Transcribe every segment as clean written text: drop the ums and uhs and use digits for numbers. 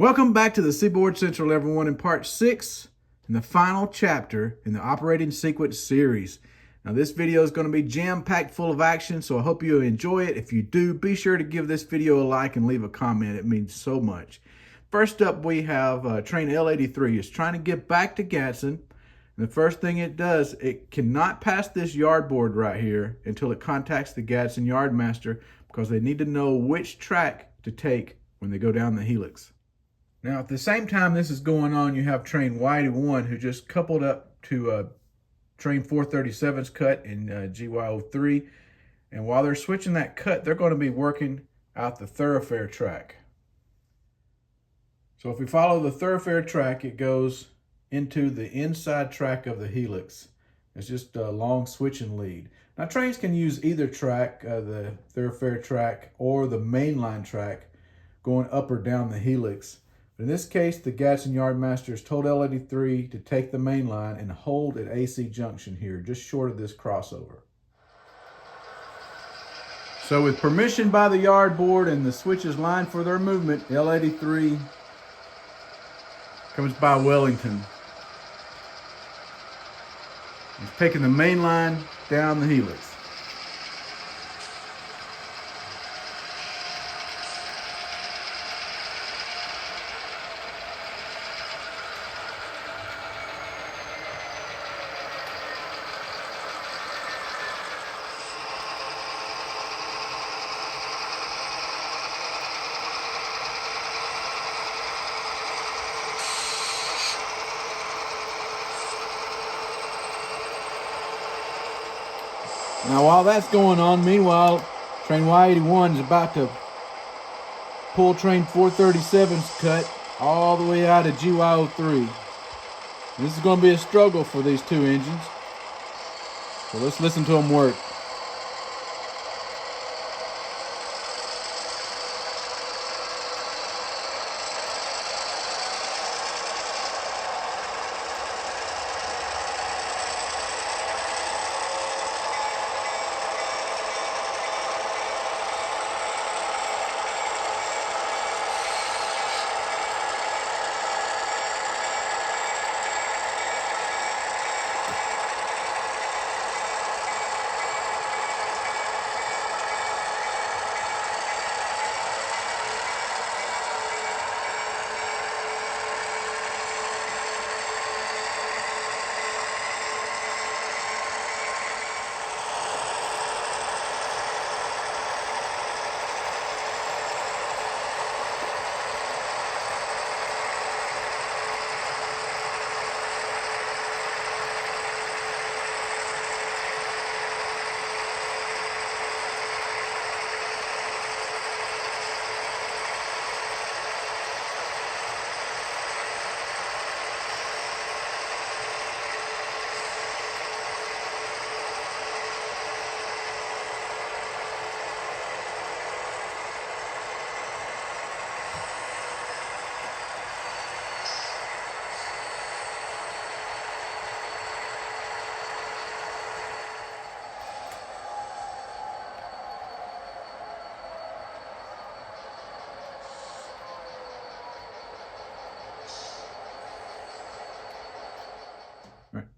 Welcome back to the Seaboard Central, everyone, in part 6 and the final chapter in the operating sequence series. Now, this video is going to be jam-packed full of action, so I hope you enjoy it. If you do, be sure to give this video a like and leave a comment. It means so much. First up, we have train L83. It's trying to get back to Gadsden. And the first thing it does, it cannot pass this yard board right here until it contacts the Gadsden yardmaster, because they need to know which track to take when they go down the Helix. Now, at the same time this is going on, you have train Y81 who just coupled up to train 437's cut in GY03. And while they're switching that cut, they're going to be working out the thoroughfare track. So if we follow the thoroughfare track, it goes into the inside track of the Helix. It's just a long switching lead. Now, trains can use either track, the thoroughfare track or the mainline track, going up or down the Helix. But in this case, the Gadsden yardmaster has told L83 to take the main line and hold at AC junction here, just short of this crossover. So with permission by the yard board and the switches lined for their movement, L83 comes by Wellington. He's taking the main line down the Helix. Now, while that's going on, meanwhile, train Y81 is about to pull train 437's cut all the way out of GY03. This is going to be a struggle for these two engines. So let's listen to them work.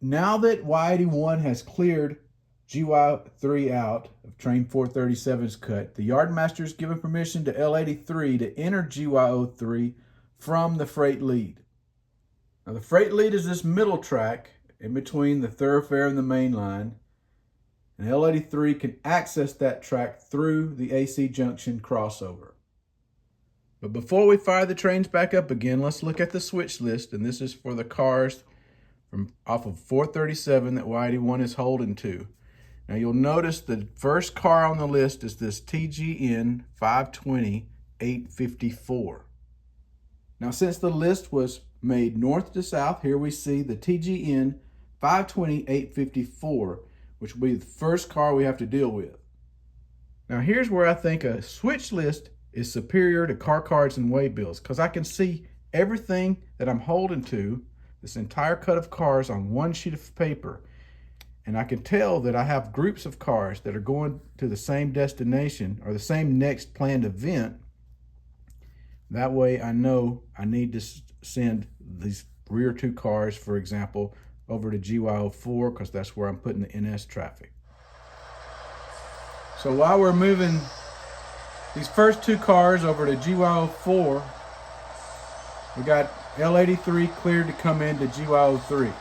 Now that Y81 has cleared GY3 out of train 437's cut, the yardmaster is given permission to L83 to enter GY03 from the freight lead. Now, the freight lead is this middle track in between the thoroughfare and the main line, and L83 can access that track through the AC junction crossover. But before we fire the trains back up again, let's look at the switch list, and this is for the cars from off of 437 that Y81 is holding to. Now, you'll notice the first car on the list is this TGN 520 854. Now, since the list was made north to south, here we see the TGN 520 854, which will be the first car we have to deal with. Now, here's where I think a switch list is superior to car cards and waybills, because I can see everything that I'm holding to, this entire cut of cars, on one sheet of paper. And I can tell that I have groups of cars that are going to the same destination or the same next planned event That way I know I need to send these rear two cars, for example, over to GY04 because that's where I'm putting the NS traffic. So while we're moving these first two cars over to GY04, we got L83 cleared to come into GY03.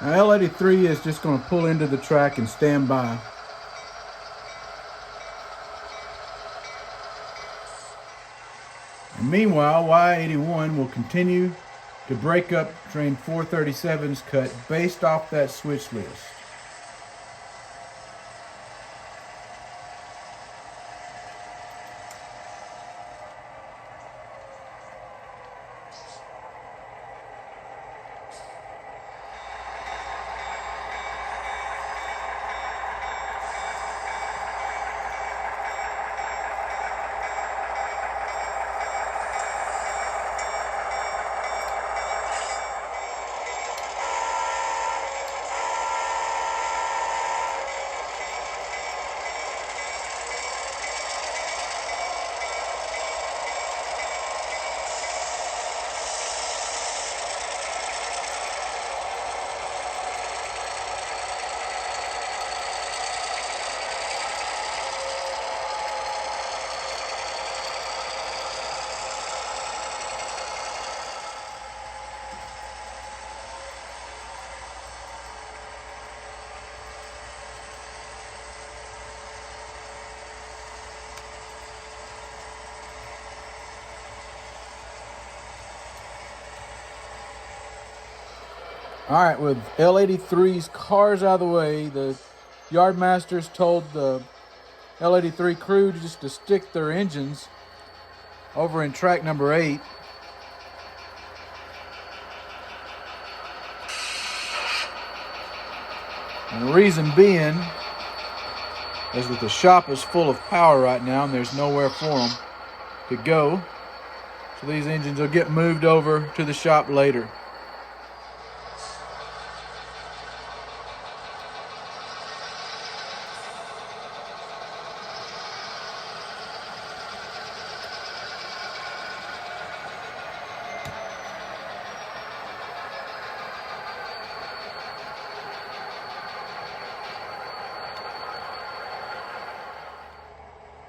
Now L83 is just going to pull into the track and stand by. And meanwhile, Y81 will continue to break up train 437's cut based off that switch list. All right, with L83's cars out of the way, the yardmasters told the L83 crew just to stick their engines over in track number 8. And the reason being is that the shop is full of power right now and there's nowhere for them to go. So these engines will get moved over to the shop later.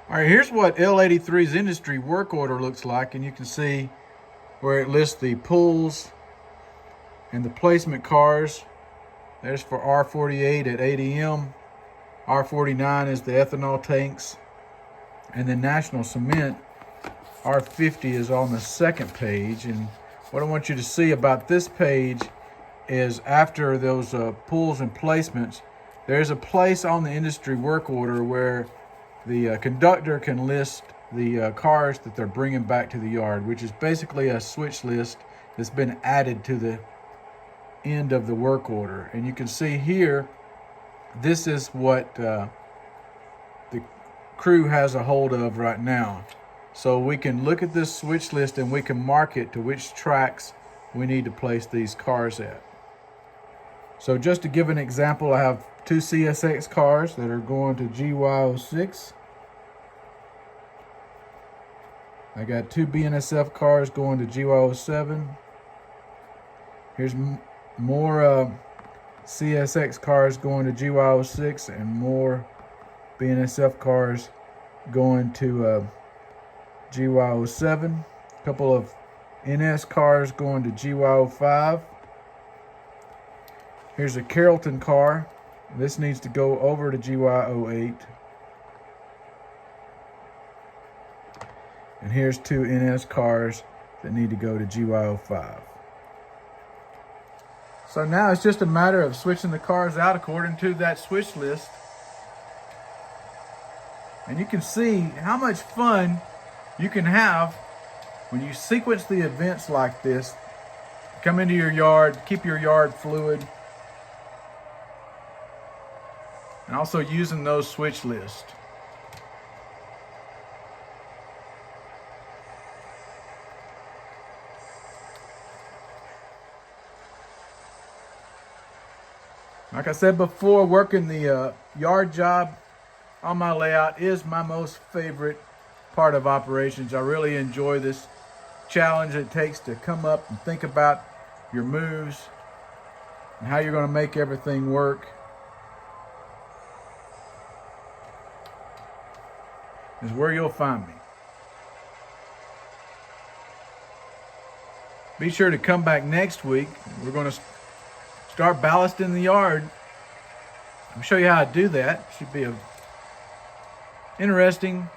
All right, here's what L83's industry work order looks like, and you can see where it lists the pulls and the placement cars. There's for R48 at 8 AM. R49 is the ethanol tanks. And then National Cement, R50 is on the second page. And what I want you to see about this page is after those pulls and placements, there's a place on the industry work order where the conductor can list the cars that they're bringing back to the yard, which is basically a switch list that's been added to the end of the work order. And you can see here, this is what the crew has a hold of right now. So we can look at this switch list and we can mark it to which tracks we need to place these cars at. So just to give an example, I have 2 CSX cars that are going to GY06. I got 2 BNSF cars going to GY07. Here's more CSX cars going to GY06 and more BNSF cars going to GY07. A couple of NS cars going to GY05. Here's a Carrollton car. This needs to go over to GY08. And here's 2 NS cars that need to go to GY05. So now it's just a matter of switching the cars out according to that switch list. And you can see how much fun you can have when you sequence the events like this. Come into your yard, keep your yard fluid, and also using those switch lists. Like I said before, working the yard job on my layout is my most favorite part of operations. I really enjoy this challenge it takes to come up and think about your moves and how you're going to make everything work. Is where you'll find me. Be sure to come back next week. We're going to start ballasting the yard. I'll show you how to do that. Should be interesting.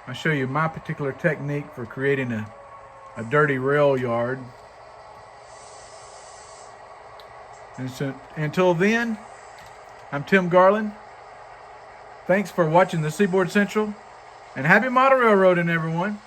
I'll show you my particular technique for creating a dirty rail yard. And so, until then, I'm Tim Garland. Thanks for watching the Seaboard Central, and happy model railroading, everyone.